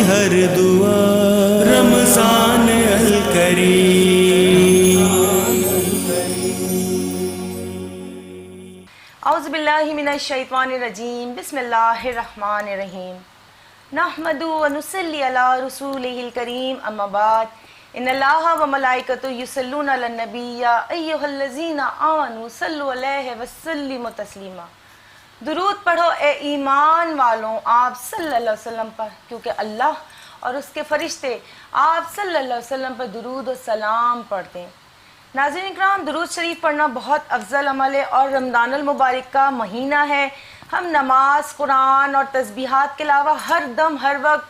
ہر دعا رمضان الکریم۔ اعوذ باللہ من الشیطان الرجیم، بسم اللہ الرحمن الرحیم، نحمدہ و نصلی علی رسولہ الکریم، اما بعد، ان اللہ و ملائکتہ یصلون علی النبی یا ایھا الذین آمنوا صلوا علیہ وسلموا تسلیما۔ درود پڑھو اے ایمان والوں آپ صلی اللہ علیہ وسلم پر، کیونکہ اللہ اور اس کے فرشتے آپ صلی اللہ علیہ وسلم پر درود و سلام پڑھتے ہیں۔ ناظرین اکرام، درود شریف پڑھنا بہت افضل عمل ہے اور رمضان المبارک کا مہینہ ہے۔ ہم نماز، قرآن اور تسبیحات کے علاوہ ہر دم ہر وقت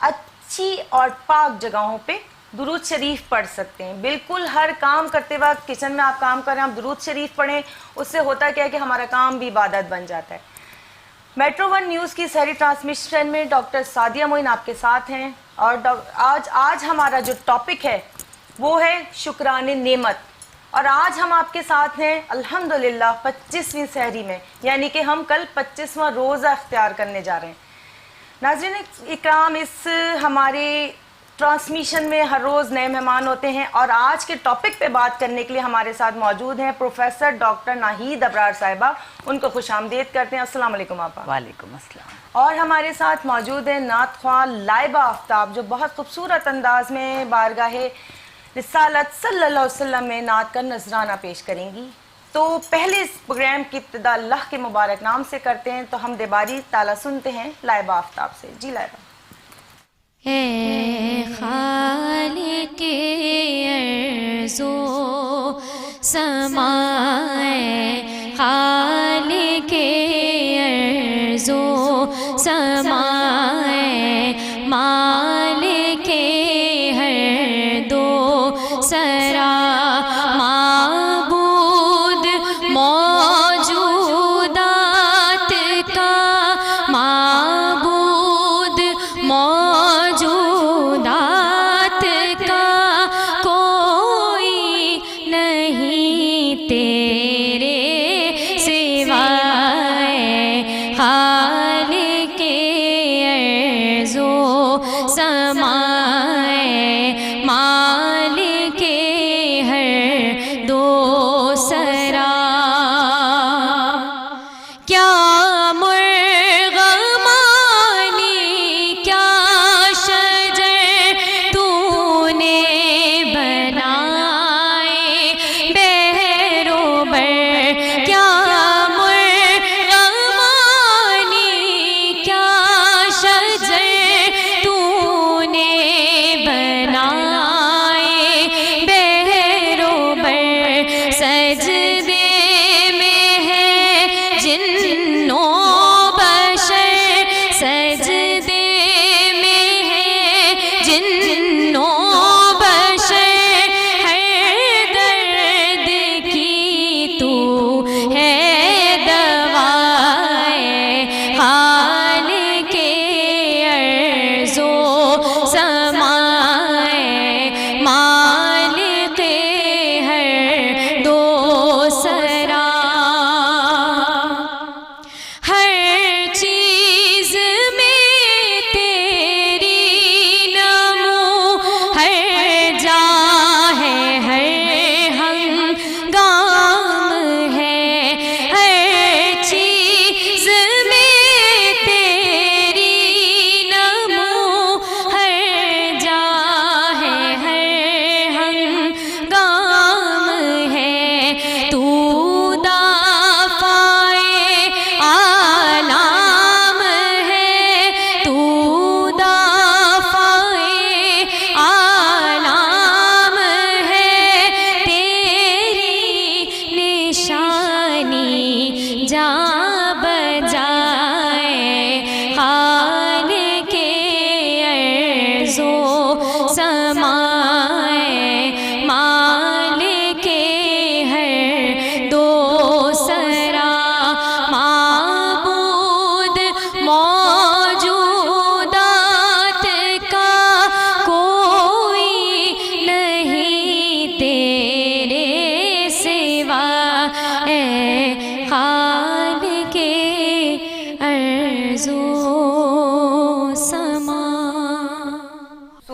اچھی اور پاک جگہوں پہ درود شریف پڑھ سکتے ہیں۔ بالکل ہر کام کرتے وقت، کچن میں آپ کام کر رہے ہیں، آپ درود شریف پڑھیں، اس سے ہوتا کیا ہے کہ ہمارا کام بھی عبادت بن جاتا ہے۔ میٹرو ون نیوز کی سحری ٹرانسمیشن میں ڈاکٹر سعدیہ معین آپ کے ساتھ ہیں، اور آج ہمارا جو ٹاپک ہے وہ ہے شکران نعمت، اور آج ہم آپ کے ساتھ ہیں الحمدللہ 25ویں سحری میں، یعنی کہ ہم کل 25واں روزہ اختیار کرنے جا رہے ہیں۔ ناظرین اکرام، اس ہمارے ٹرانسمیشن میں ہر روز نئے مہمان ہوتے ہیں، اور آج کے ٹاپک پہ بات کرنے کے لیے ہمارے ساتھ موجود ہیں پروفیسر ڈاکٹر ناہید ابرار صاحبہ۔ ان کو خوش آمدید کرتے ہیں۔ السلام علیکم آپا۔ وعلیکم السلام۔ اور ہمارے ساتھ موجود ہیں نعت خواں لائبہ آفتاب، جو بہت خوبصورت انداز میں بارگاہ رسالت صلی اللہ علیہ وسلم میں نعت کا نذرانہ پیش کریں گی۔ تو پہلے اس پروگرام کی ابتدا اللہ کے مبارک نام سے کرتے ہیں، تو ہم باری تعالیٰ سنتے ہیں لائبہ آفتاب سے۔ جی لائبہ۔ اے خالق ارض و سماء، خالق ارض و سماء، مالک ہر دو سرا، معبود موجودات کا، معبود موجودات کا کوئی نہیں تیرے سوائے، خالق ارض و سماء، مالک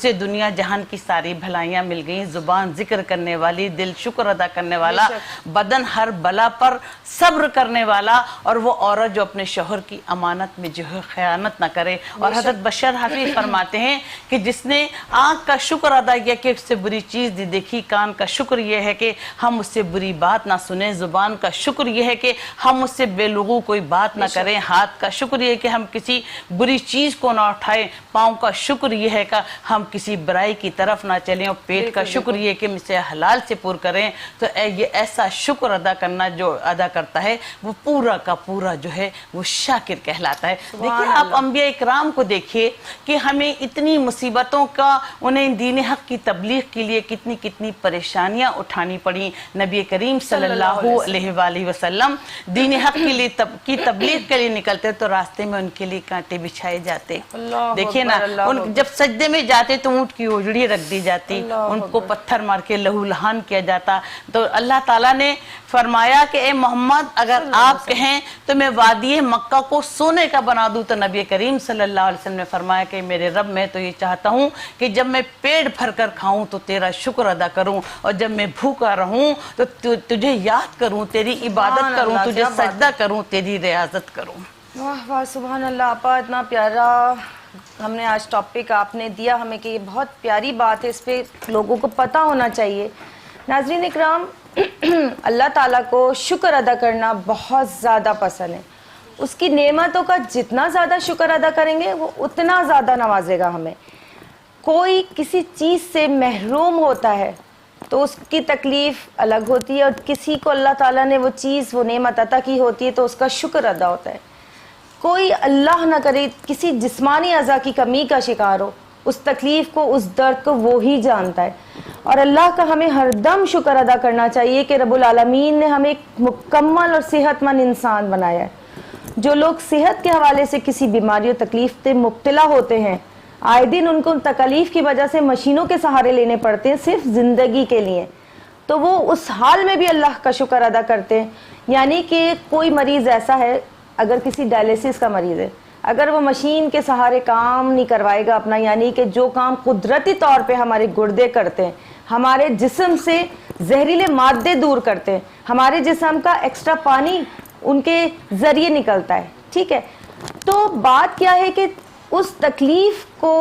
اسے دنیا جہان کی ساری بھلائیاں مل گئیں، زبان ذکر کرنے والی، دل شکر ادا کرنے والا، بدن ہر بلا پر صبر کرنے والا، اور وہ عورت جو اپنے شوہر کی امانت میں جو ہے خیانت نہ کرے۔ اور حضرت بشر حفیظ فرماتے ہیں کہ جس نے آنکھ کا شکر ادا کیا کہ اس سے بری چیز نہیں دیکھی، کان کا شکر یہ ہے کہ ہم اس سے بری بات نہ سنیں، زبان کا شکر یہ ہے کہ ہم اس سے بے لغو کوئی بات نہ کریں، ہاتھ کا شکر یہ ہے کہ ہم کسی بری چیز کو نہ اٹھائیں، پاؤں کا شکر یہ ہے کہ ہم کسی برائی کی طرف نہ چلیں، اور پیٹ کا شکر یہ ہے کہ ہم اسے حلال سے پر کریں۔ تو یہ ایسا شکر ادا کرنا جو ادا کرتا ہے وہ پورا کا پورا جو ہے وہ شاکر کہلاتا ہے۔ دیکھیں آپ انبیاء اکرام کو دیکھیے کہ ہمیں اتنی مصیبتوں کا انہیں دین حق کی تبلیغ کے لیے کتنی کتنی پریشانیاں اٹھانی پڑیں۔ نبی کریم صلی اللہ علیہ وآلہ وسلم دین حق کے لیے کی تبلیغ کے لیے نکلتے تو راستے میں ان کے لیے کانٹے بچھائے جاتے۔ دیکھیں نا جب سجدے میں جاتے تو اونٹ کی اوجڑی رکھ دی جاتی، ان کو پتھر مار کے لہو لہان کیا جاتا۔ تو اللہ تعالیٰ نے فرمایا کہ اے محمد اگر آپ کہیں تو میں وادی مکہ کو سونے کا بنا دوں، تو نبی کریم صلی اللہ علیہ وسلم نے فرمایا کہ میرے رب میں تو یہ چاہتا ہوں کہ جب میں پیٹ بھر کر کھاؤں تو تیرا شکر ادا کروں، اور جب میں بھوکا رہوں تو تجھے یاد کروں، تیری عبادت کروں، تجھے سجدہ کروں، تیری ریاضت کروں۔ واہ واہ سبحان اللہ آپا، اتنا پیارا ہم نے آج ٹاپک آپ نے دیا ہمیں کہ یہ بہت پیاری بات ہے، اس پہ لوگوں کو پتہ ہونا چاہیے۔ ناظرین اکرام، اللہ تعالیٰ کو شکر ادا کرنا بہت زیادہ پسند ہے۔ اس کی نعمتوں کا جتنا زیادہ شکر ادا کریں گے وہ اتنا زیادہ نوازے گا ہمیں۔ کوئی کسی چیز سے محروم ہوتا ہے تو اس کی تکلیف الگ ہوتی ہے، اور کسی کو اللہ تعالیٰ نے وہ چیز وہ نعمت عطا کی ہوتی ہے تو اس کا شکر ادا ہوتا ہے۔ کوئی اللہ نہ کرے کسی جسمانی اعضاء کی کمی کا شکار ہو، اس تکلیف کو اس درد کو وہی جانتا ہے، اور اللہ کا ہمیں ہر دم شکر ادا کرنا چاہیے کہ رب العالمین نے ہمیں ایک مکمل اور صحت مند انسان بنایا ہے۔ جو لوگ صحت کے حوالے سے کسی بیماری اور تکلیف سے مبتلا ہوتے ہیں، آئے دن ان کو تکلیف کی وجہ سے مشینوں کے سہارے لینے پڑتے ہیں صرف زندگی کے لیے، تو وہ اس حال میں بھی اللہ کا شکر ادا کرتے ہیں۔ یعنی کہ کوئی مریض ایسا ہے، اگر کسی ڈائلیسس کا مریض ہے، اگر وہ مشین کے سہارے کام نہیں کروائے گا اپنا، یعنی کہ جو کام قدرتی طور پہ ہمارے گردے کرتے ہیں، ہمارے جسم سے زہریلے مادے دور کرتے ہیں، ہمارے جسم کا ایکسٹرا پانی ان کے ذریعے نکلتا ہے، ٹھیک ہے، تو بات کیا ہے کہ اس تکلیف کو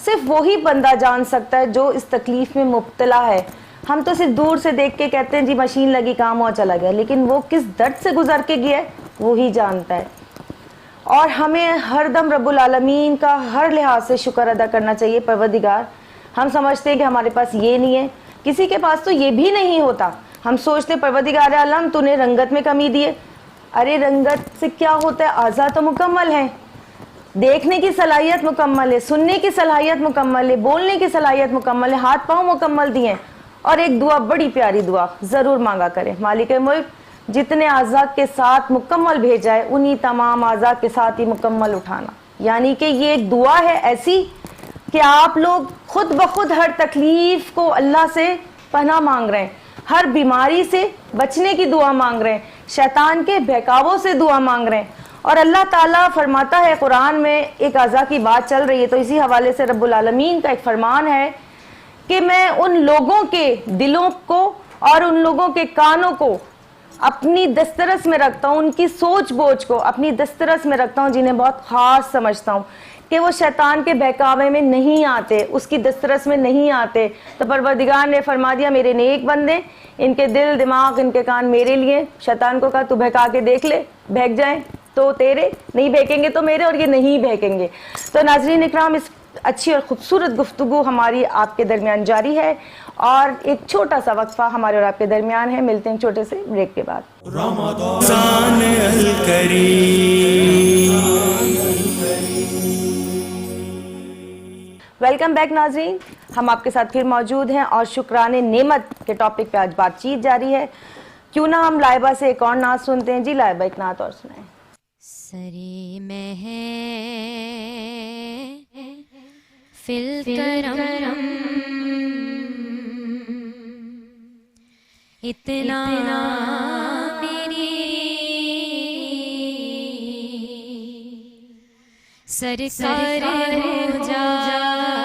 صرف وہی بندہ جان سکتا ہے جو اس تکلیف میں مبتلا ہے۔ ہم تو صرف دور سے دیکھ کے کہتے ہیں جی مشین لگی کام ہوا چلا گیا، لیکن وہ کس درد سے گزر کے گیا ہے وہی جانتا ہے۔ اور ہمیں ہر دم رب العالمین کا ہر لحاظ سے شکر ادا کرنا چاہیے۔ پروردگار، ہم سمجھتے ہیں کہ ہمارے پاس یہ نہیں ہے، کسی کے پاس تو یہ بھی نہیں ہوتا، ہم سوچتے ہیں پروردگار عالم تو نے رنگت میں کمی دی ہے۔ ارے رنگت سے کیا ہوتا ہے؟ اعضاء تو مکمل ہیں، دیکھنے کی صلاحیت مکمل ہے، سننے کی صلاحیت مکمل ہے، بولنے کی صلاحیت مکمل ہے، ہاتھ پاؤں مکمل دیے ہیں۔ اور ایک دعا، بڑی پیاری دعا ضرور مانگا کریں، مالک ملک جتنے اعضاء کے ساتھ مکمل بھیجا ہے انہی تمام اعضاء کے ساتھ ہی مکمل اٹھانا۔ یعنی کہ یہ ایک دعا ہے ایسی کہ آپ لوگ خود بخود ہر تکلیف کو اللہ سے پناہ مانگ رہے ہیں، ہر بیماری سے بچنے کی دعا مانگ رہے ہیں، شیطان کے بہکاووں سے دعا مانگ رہے ہیں۔ اور اللہ تعالیٰ فرماتا ہے قرآن میں، ایک اعضاء کی بات چل رہی ہے تو اسی حوالے سے رب العالمین کا ایک فرمان ہے کہ میں ان لوگوں کے دلوں کو اور ان لوگوں کے کانوں کو اپنی دسترس میں رکھتا ہوں، ان کی سوچ بوجھ کو اپنی دسترس میں رکھتا ہوں، جنہیں بہت خاص سمجھتا ہوں کہ وہ شیطان کے بہکاوے میں نہیں آتے، اس کی دسترس میں نہیں آتے۔ تو پروردگار نے فرما دیا میرے نیک بندے، ان کے دل دماغ ان کے کان میرے لیے۔ شیطان کو کہا تو بہکا کے دیکھ لے، بہک جائیں تو تیرے، نہیں بہکیں گے تو میرے، اور یہ نہیں بہکیں گے۔ تو ناظرین اکرام، اس اچھی اور خوبصورت گفتگو ہماری آپ کے درمیان جاری ہے، اور ایک چھوٹا سا وقفہ ہمارے اور آپ کے درمیان ہے۔ ملتے ہیں چھوٹے سے بریک کے بعد۔ رمضان الکریم۔ ویلکم بیک ناظرین، ہم آپ کے ساتھ پھر موجود ہیں اور شکران نعمت کے ٹاپک پہ آج بات چیت جاری ہے۔ کیوں نہ ہم لائبہ سے ایک اور نعت سنتے ہیں۔ جی لائبہ ایک نعت اور سنائیں۔ سری میں ہے فل کرم اتنا میری سرکار ہو جائے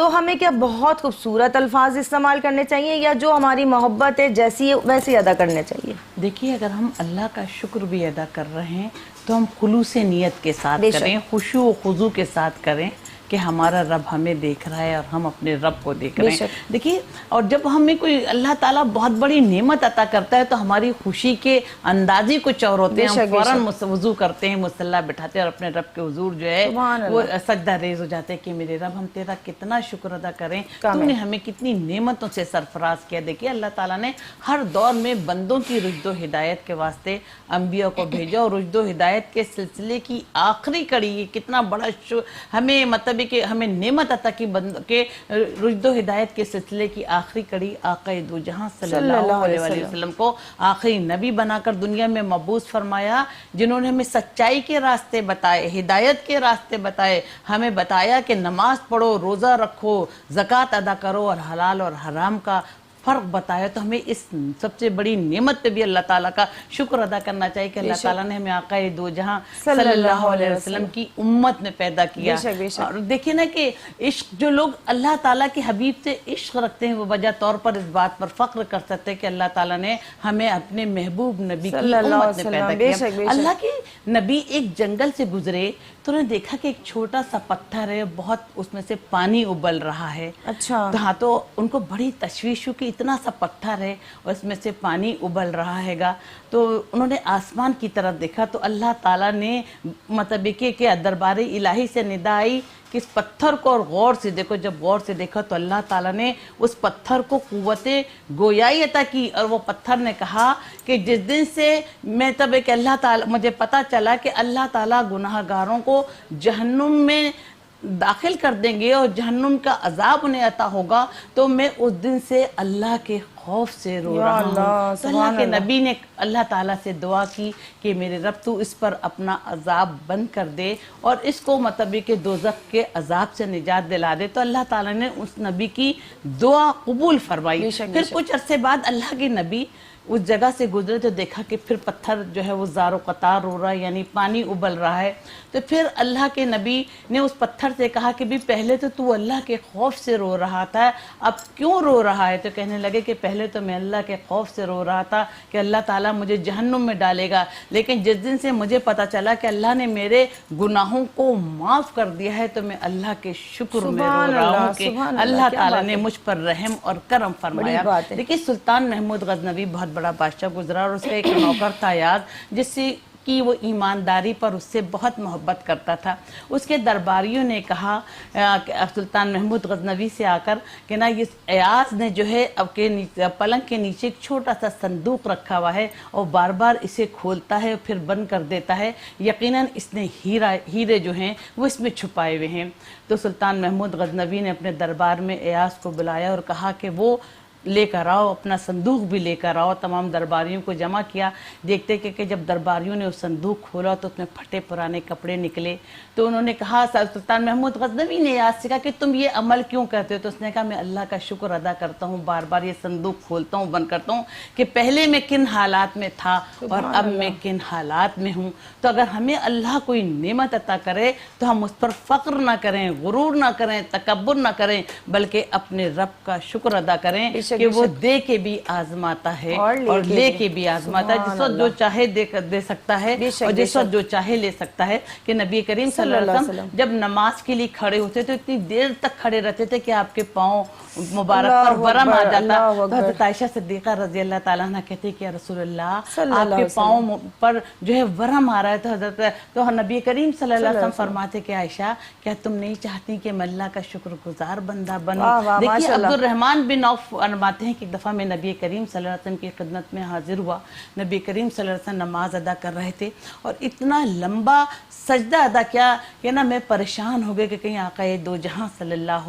تو ہمیں کیا بہت خوبصورت الفاظ استعمال کرنے چاہیے یا جو ہماری محبت ہے جیسی ہے ویسے ادا کرنے چاہیے؟ دیکھیے اگر ہم اللہ کا شکر بھی ادا کر رہے ہیں تو ہم خلوص نیت کے ساتھ بے شک۔ کریں، خشوع و خضوع کے ساتھ کریں کہ ہمارا رب ہمیں دیکھ رہا ہے اور ہم اپنے رب کو دیکھ رہے بے ہیں۔ شک۔ دیکھیے اور جب ہمیں کوئی اللہ تعالیٰ بہت بڑی نعمت عطا کرتا ہے تو ہماری خوشی کے انداز ہی کچھ اور ہوتے بے ہیں، ہم شک، بے فوراً شک۔ وضو کرتے ہیں، مصلی بٹھاتے ہیں اور اپنے رب کے حضور جو ہے سبحان وہ اللہ۔ سجدہ ریز ہو جاتے ہیں کہ میرے رب ہم تیرا کتنا شکر ادا کریں، کامل۔ تو نے ہمیں کتنی نعمتوں سے سرفراز کیا۔ دیکھیے اللہ تعالیٰ نے ہر دور میں بندوں کی رشد و ہدایت کے واسطے انبیاء کو بھیجا، اور رشد و ہدایت کے سلسلے کی آخری کڑی یہ کتنا بڑا ہمیں مطلب ہے کہ ہمیں نعمت عطا کی کہ رشد و ہدایت کے سلسلے کی آخری کڑی آقا دو جہاں صلی اللہ علیہ وسلم کو آخری نبی بنا کر دنیا میں مبعوث فرمایا، جنہوں نے ہمیں سچائی کے راستے بتائے، ہدایت کے راستے بتائے، ہمیں بتایا کہ نماز پڑھو، روزہ رکھو، زکوٰۃ ادا کرو اور حلال اور حرام کا فرق بتایا۔ تو ہمیں اس سب سے بڑی نعمت پہ بھی اللہ تعالیٰ کا شکر ادا کرنا چاہیے کہ اللہ تعالیٰ نے ہمیں آقا دو جہاں صلی اللہ علیہ وسلم کی امت میں پیدا کیا۔ اور دیکھیں نا کہ عشق جو لوگ اللہ تعالیٰ کے حبیب سے عشق رکھتے ہیں وہ وجہ طور پر اس بات پر فخر کر سکتے ہیں کہ اللہ تعالیٰ نے ہمیں اپنے محبوب نبی کی امت میں پیدا کیا۔ اللہ کے نبی ایک جنگل سے گزرے تو انہوں نے دیکھا کہ ایک چھوٹا سا پتھر ہے، بہت اس میں سے پانی ابل رہا ہے۔ اچھا۔ ہاں تو ان کو بڑی تشویش ہو کہ اتنا سا پتھر ہے اور اس میں سے پانی ابل رہا ہے گا۔ تو انہوں نے آسمان کی طرف دیکھا تو اللہ تعالیٰ نے مطلب کہ دربار الہی سے ندا آئی کہ اس پتھر کو اور غور سے دیکھو۔ جب غور سے دیکھا تو اللہ تعالیٰ نے اس پتھر کو قوت گویائی عطا کی، اور وہ پتھر نے کہا کہ جس دن سے میں تب کہ اللہ تعالیٰ مجھے پتا چلا کہ اللہ تعالیٰ گناہ گاروں کو جہنم میں داخل کر دیں گے اور جہنم کا عذاب انہیں عطا ہوگا، تو میں اس دن سے اللہ کے خوف سے رو رہا ہوں۔ تو اللہ کے نبی نے اللہ تعالیٰ سے دعا کی کہ میرے رب تو اس پر اپنا عذاب بند کر دے اور اس کو مطلب کہ دوزخ کے عذاب سے نجات دلا دے۔ تو اللہ تعالیٰ نے اس نبی کی دعا قبول فرمائی۔ پھر کچھ عرصے بعد اللہ کے نبی اس جگہ سے گزرے تو دیکھا کہ پھر پتھر جو ہے وہ زار و قطار رو رہا ہے، یعنی پانی ابل رہا ہے۔ تو پھر اللہ کے نبی نے اس پتھر سے کہا کہ بھی پہلے تو اللہ کے خوف سے رو رہا تھا، اب کیوں رو رہا ہے؟ تو کہنے لگے کہ پہلے تو میں اللہ کے خوف سے رو رہا تھا کہ اللہ تعالیٰ مجھے جہنم میں ڈالے گا، لیکن جس دن سے مجھے پتا چلا کہ اللہ نے میرے گناہوں کو معاف کر دیا ہے تو میں اللہ کے شکر میں رو رہا ہوں کہ اللہ تعالیٰ نے مجھ پر رحم اور کرم فرمایا۔ دیکھیے سلطان محمود غزنوی بہت بڑا بادشاہ گزرا اور اس کا ایک نوکر تھا یاد، جس سے کہ وہ ایمانداری پر اس سے بہت محبت کرتا تھا۔ اس کے درباریوں نے کہا سلطان محمود غزنوی سے آ کر کہ نا یہ ایاز نے جو ہے اب کے پلنگ کے نیچے ایک چھوٹا سا صندوق رکھا ہوا ہے اور بار بار اسے کھولتا ہے پھر بند کر دیتا ہے، یقیناً اس نے ہیرے جو ہیں وہ اس میں چھپائے ہوئے ہیں۔ تو سلطان محمود غزنوی نے اپنے دربار میں ایاز کو بلایا اور کہا کہ وہ لے کر آؤ، اپنا صندوق بھی لے کر آؤ۔ تمام درباریوں کو جمع کیا۔ دیکھتے کہ جب درباریوں نے اس صندوق کھولا تو اس میں پھٹے پرانے کپڑے نکلے۔ تو انہوں نے کہا سلطان محمود غزنوی نے یاد سے کہا کہ تم یہ عمل کیوں کرتے ہو؟ تو اس نے کہا میں اللہ کا شکر ادا کرتا ہوں، بار بار یہ صندوق کھولتا ہوں بند کرتا ہوں کہ پہلے میں کن حالات میں تھا اور اب میں کن حالات میں ہوں۔ تو اگر ہمیں اللہ کوئی نعمت عطا کرے تو ہم اس پر فخر نہ کریں، غرور نہ کریں، تکبر نہ کریں، بلکہ اپنے رب کا شکر ادا کریں کہ وہ دے کے بھی آزماتا ہے اور لے کے بھی آزماتا ہے۔ جس وقت جو چاہے دے سکتا ہے اور جس وقت جو چاہے لے سکتا ہے۔ کہ نبی کریم صلی اللہ علیہ وسلم جب نماز کے لیے کھڑے ہوتے تو اتنی دیر تک کھڑے رہتے تھے کہ آپ کے پاؤں مبارک پر ورم آ جاتا۔ حضرت عائشہ صدیقہ رضی اللہ تعالیٰ عنہ کہتے کہ یا رسول اللہ آپ کے پاؤں پر جو ہے ورم آ رہا ہے۔ تو نبی کریم صلی اللہ علیہ وسلم فرماتے کہ عائشہ کیا تم نہیں چاہتی کہ میں اللہ کا شکر گزار بندہ بنوں؟ دیکھیے عبد الرحمن بن عوف فرماتے ہیں کہ ایک دفعہ میں نبی کریم صلی اللہ علیہ وسلم کی خدمت میں حاضر ہوا۔ نبی کریم صلی اللہ علیہ وسلم نماز ادا کر رہے تھے اور اتنا لمبا سجدہ ادا کیا کہ نا میں پریشان ہو گئے کہ کہیں آقا دو جہاں صلی اللہ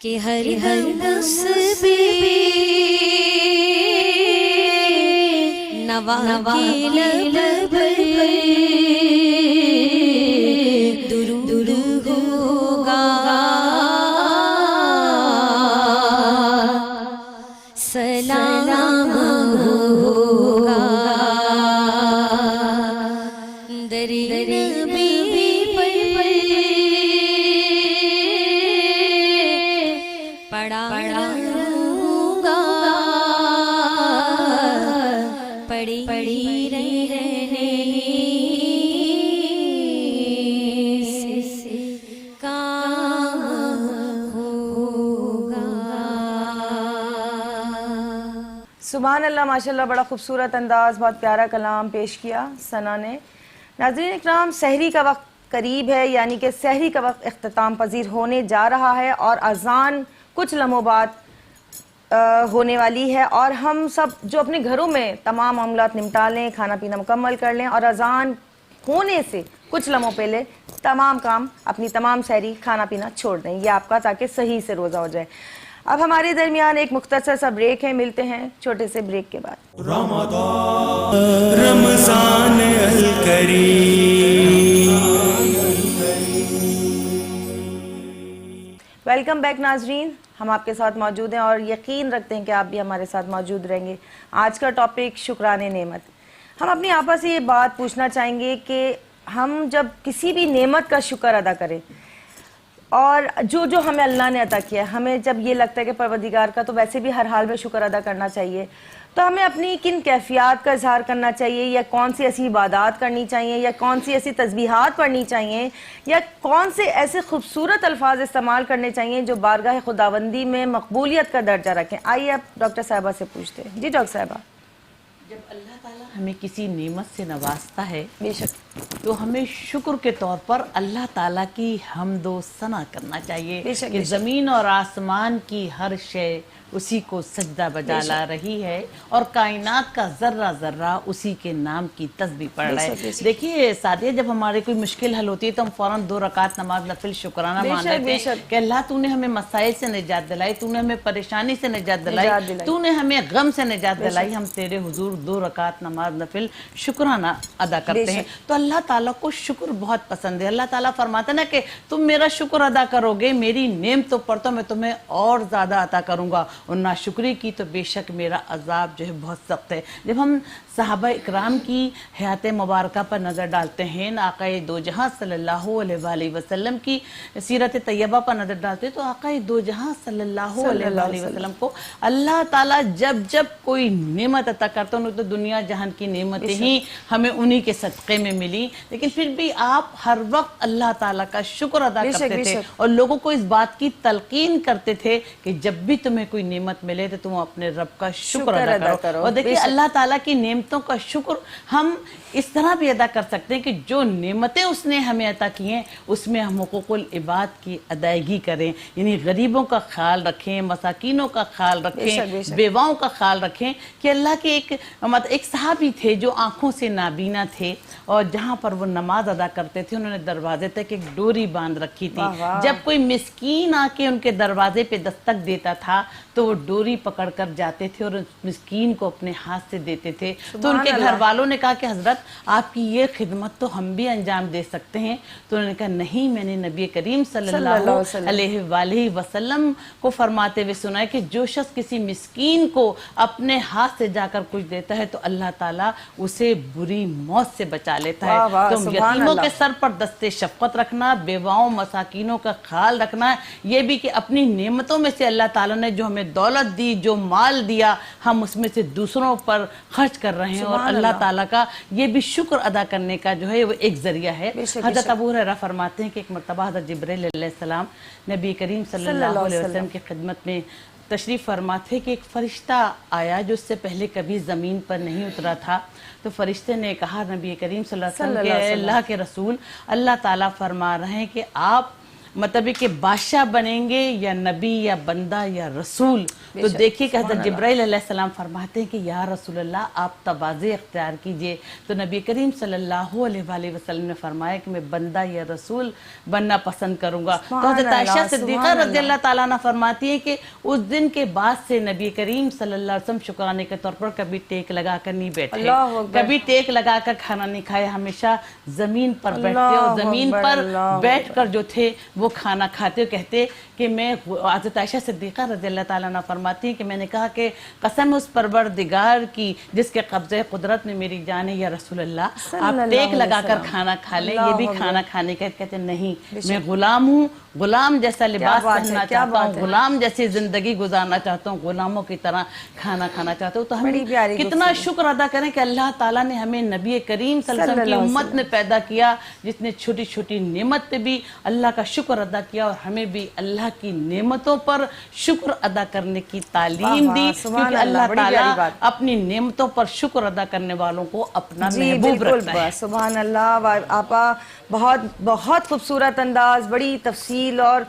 کہ ہر ہنس پہ نوا کے لب پر درود ہوگا سلام ہوگا در نبی پر پڑا رہوں گا پڑی رہنے سے کام ہوگا۔ سبحان اللہ، ماشاءاللہ، بڑا خوبصورت انداز، بہت پیارا کلام پیش کیا ثنا نے۔ ناظرین اکرام، سحری کا وقت قریب ہے، یعنی کہ سحری کا وقت اختتام پذیر ہونے جا رہا ہے اور اذان کچھ لمحوں بعد ہونے والی ہے، اور ہم سب جو اپنے گھروں میں تمام معاملات نمٹا لیں، کھانا پینا مکمل کر لیں، اور اذان ہونے سے کچھ لمحوں پہلے تمام کام، اپنی تمام سحری کھانا پینا چھوڑ دیں، یہ آپ کا، تاکہ صحیح سے روزہ ہو جائے۔ اب ہمارے درمیان ایک مختصر سا بریک ہے، ملتے ہیں چھوٹے سے بریک کے بعد۔ رمضان الکریم۔ ویلکم بیک ناظرین، ہم آپ کے ساتھ موجود ہیں اور یقین رکھتے ہیں کہ آپ بھی ہمارے ساتھ موجود رہیں گے۔ آج کا ٹاپک شکرانے نعمت۔ ہم اپنی آپا سے یہ بات پوچھنا چاہیں گے کہ ہم جب کسی بھی نعمت کا شکر ادا کریں، اور جو ہمیں اللہ نے عطا کیا ہے، ہمیں جب یہ لگتا ہے کہ پروردگار کا تو ویسے بھی ہر حال میں شکر ادا کرنا چاہیے، تو ہمیں اپنی کن کیفیات کا اظہار کرنا چاہیے، یا کون سی ایسی عبادات کرنی چاہیے، یا کون سی ایسی تسبیحات پڑھنی چاہیے، یا کون سے ایسے خوبصورت الفاظ استعمال کرنے چاہیے جو بارگاہ خداوندی میں مقبولیت کا درجہ رکھیں۔ آئیے اب ڈاکٹر صاحبہ سے پوچھتے ہیں۔ جی ڈاکٹر صاحبہ، جب اللہ تعالیٰ ہمیں کسی نعمت سے نوازتا ہے بے شک، تو ہمیں شکر کے طور پر اللہ تعالیٰ کی حمد و ثنا کرنا چاہیے بے شک، کہ بے شک۔ زمین اور آسمان کی ہر شے اسی کو سجدہ بجا لا رہی ہے، اور کائنات کا ذرہ ذرہ اسی کے نام کی تسبیح پڑھ رہا ہے۔ دیکھیے سعدیہ، جب ہمارے کوئی مشکل حل ہوتی ہے تو ہم فوراً 2 رکعت نماز نفل شکرانہ مان لیتے ہیں کہ اللہ تو نے ہمیں مسائل سے نجات دلائی، تو نے ہمیں پریشانی سے نجات دلائی، تو نے ہمیں غم سے نجات دلائی، ہم تیرے حضور 2 رکعت نماز نفل شکرانہ ادا کرتے ہیں۔ تو اللہ تعالیٰ کو شکر بہت پسند ہے۔ اللہ تعالیٰ فرماتا ہے نا کہ تم میرا شکر ادا کرو گے، میری نعمتوں پر تو میں تمہیں اور زیادہ عطا کروں گا، اور ناشکری کی تو بے شک میرا عذاب جو ہے بہت سخت ہے۔ جب ہم صحابہ اکرام کی حیات مبارکہ پر نظر ڈالتے ہیں، آقا دو جہاں صلی اللہ علیہ وآلہ وسلم کی سیرت طیبہ پر نظر ڈالتے ہیں، تو آقا دو جہاں صلی اللہ علیہ وآلہ وسلم کو اللہ تعالیٰ جب جب کوئی نعمت عطا کرتا انہوں تو دنیا جہان کی نعمتیں ہی ہمیں انہی کے صدقے میں ملی، لیکن پھر بھی آپ ہر وقت اللہ تعالیٰ کا شکر ادا کرتے تھے، اور لوگوں کو اس بات کی تلقین کرتے تھے کہ جب بھی تمہیں کوئی نعمت ملے تو تم اپنے رب کا شکر ادا کرو۔ اور دیکھیں اللہ تعالیٰ کی نعمتوں کا شکر ہم اس طرح بھی ادا کر سکتے ہیں کہ جو نعمتیں اس نے ہمیں عطا کی ہیں اس میں ہم حقوق العباد کی ادائیگی کریں، یعنی غریبوں کا خیال رکھیں، مساکینوں کا خیال رکھیں، بیواؤں کا خیال رکھیں۔ کہ اللہ کے ایک صحابی تھے جو آنکھوں سے نابینا تھے، اور جہاں پر وہ نماز ادا کرتے تھے انہوں نے دروازے تک ایک ڈوری باندھ رکھی تھی، جب کوئی مسکین آ کے ان کے دروازے پہ دستک دیتا تھا تو وہ ڈوری پکڑ کر جاتے تھے اور اس مسکین کو اپنے ہاتھ سے دیتے تھے۔ تو ان کے گھر والوں نے کہا کہ حضرت آپ کی یہ خدمت تو ہم بھی انجام دے سکتے ہیں، تو انہوں نے کہا نہیں، میں نے نبی کریم صلی اللہ علیہ وآلہ وسلم کو فرماتے ہوئے سنا ہے کہ جو شخص کسی مسکین کو اپنے ہاتھ سے جا کر کچھ دیتا ہے تو اللہ تعالیٰ اسے بری موت سے بچا لیتا ہے۔ تو یتیموں کے سر پر دست شفقت رکھنا، بیواؤں مساکینوں کا خیال رکھنا، یہ بھی کہ اپنی نعمتوں میں سے اللہ تعالیٰ نے جو ہمیں دولت دی، جو مال دیا، ہم اس میں سے دوسروں پر خرچ کر رہے ہیں، اور اللہ تعالیٰ کا یہ بھی شکر ادا کرنے کا جو ہے وہ ایک ذریعہ ہے۔ حضرت ابو ہریرہ فرماتے ہیں کہ ایک مرتبہ حضرت جبرائیل علیہ السلام نبی کریم صلی اللہ علیہ وسلم کی خدمت میں تشریف فرما تھے کہ ایک فرشتہ آیا جو اس سے پہلے کبھی زمین پر نہیں اترا تھا. تو فرشتے نے کہا نبی کریم صلی اللہ علیہ وسلم کہ اللہ کے رسول، اللہ تعالیٰ فرما رہے ہیں کہ آپ مطلب کہ بادشاہ بنیں گے یا نبی یا بندہ یا رسول. تو دیکھیے کہ حضرت جبرائیل علیہ السلام فرماتے ہیں کہ یا رسول اللہ آپ تواضع اختیار کیجئے. تو نبی کریم صلی اللہ علیہ وآلہ وسلم نے فرمایا کہ میں بندہ یا رسول بننا پسند کروں گا. تو حضرت عائشہ صدیقہ رضی اللہ تعالیٰ عنہ فرماتی ہیں کہ اس دن کے بعد سے نبی کریم صلی اللہ علیہ وسلم شکرانے کے طور پر کبھی ٹیک لگا کر نہیں بیٹھے، کبھی ٹیک لگا کر کھانا نہیں کھائے، ہمیشہ زمین پر بیٹھتے اور زمین پر بیٹھ کر جو تھے وہ کھانا کھاتے ہو. کہتے کہ میں حضرت عائشہ صدیقہ رضی اللہ تعالیٰ عنہ فرماتی ہیں کہ میں نے کہا کہ قسم اس پروردگار کی جس کے قبضہ قدرت میں میری جان ہے یا رسول اللہ آپ ٹیک لگا کر کھانا کھا لیں، یہ بھی کھانا کھانے کا. کہتے نہیں، میں غلام ہوں، غلام جیسا لباس پہننا چاہتا ہوں، غلام جیسی زندگی گزارنا چاہتا ہوں، غلاموں کی طرح کھانا کھانا چاہتا ہوں. تو ہم کتنا شکر ادا کریں کہ اللہ تعالیٰ نے ہمیں نبی کریم صلی اللہ علیہ وسلم کی امت نے پیدا کیا جس نے چھوٹی چھوٹی نعمت پہ بھی اللہ کا شکر ادا کیا، اور ہمیں بھی اللہ کی نعمتوں پر شکر ادا کرنے کی تعلیم دی، کیونکہ اللہ تعالیٰ اپنی نعمتوں پر شکر ادا کرنے والوں کو اپنا محبوب رکھتا ہے. سبحان اللہ. آپا بہت بہت خوبصورت انداز، بڑی تفصیل، اور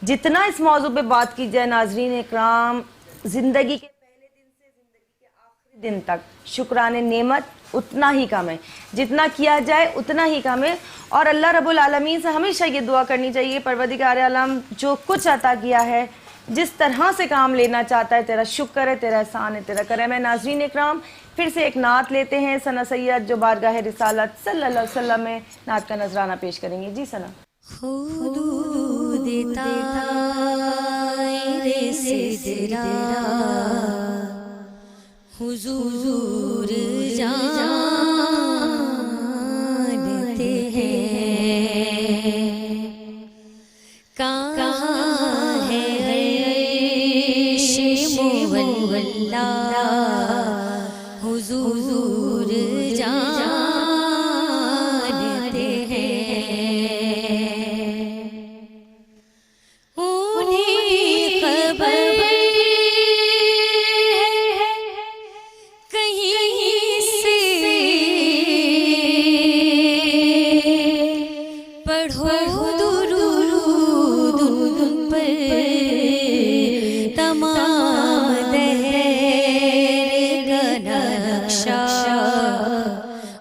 جتنا اس موضوع پہ بات کی جائے ناظرین اکرام، زندگی کے پہلے دن سے زندگی کے آخری دن تک شکران نعمت اتنا ہی کم ہے، جتنا کیا جائے اتنا ہی کم ہے. اور اللہ رب العالمین سے ہمیشہ یہ دعا کرنی چاہیے، پروردگار عالم جو کچھ عطا کیا ہے، جس طرح سے کام لینا چاہتا ہے، تیرا شکر ہے، تیرا احسان ہے، تیرا کرم ہے. ناظرین اکرام پھر سے ایک نعت لیتے ہیں. ثنا سید جو بارگاہ رسالت صلی اللہ علیہ وسلم میں نعت کا نذرانہ پیش کریں گے. جی ثنا. حدود طائر سدرا حضور جانتے ہیں کہاں ہے عرش مولا حضور جانتے ہیں انہیں خبر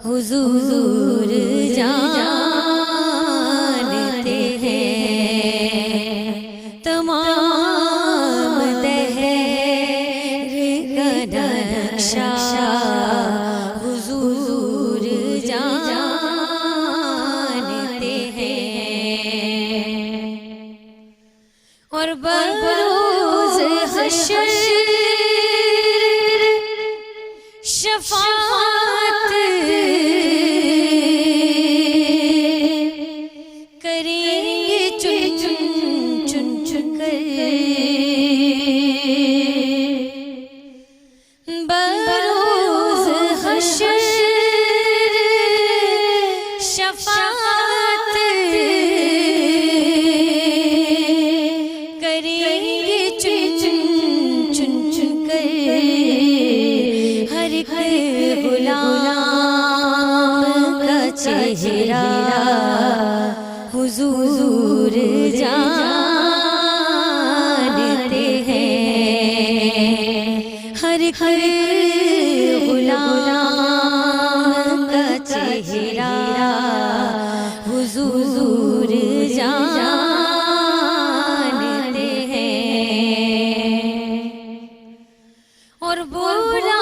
حضور جانتے ہیں تمام دہر کا نقشہ حضور جانتے ہیں اور بروز حشر شفاعت کریں گے چن چن چن چن کر بروز حشر شفاعت کریں گے چن چن چن چن کر ہر ایک غلام کا چہرہ حضور جانتے ہیں ہر ایک غلام کا چہرہ حضور جانتے ہیں اور بولا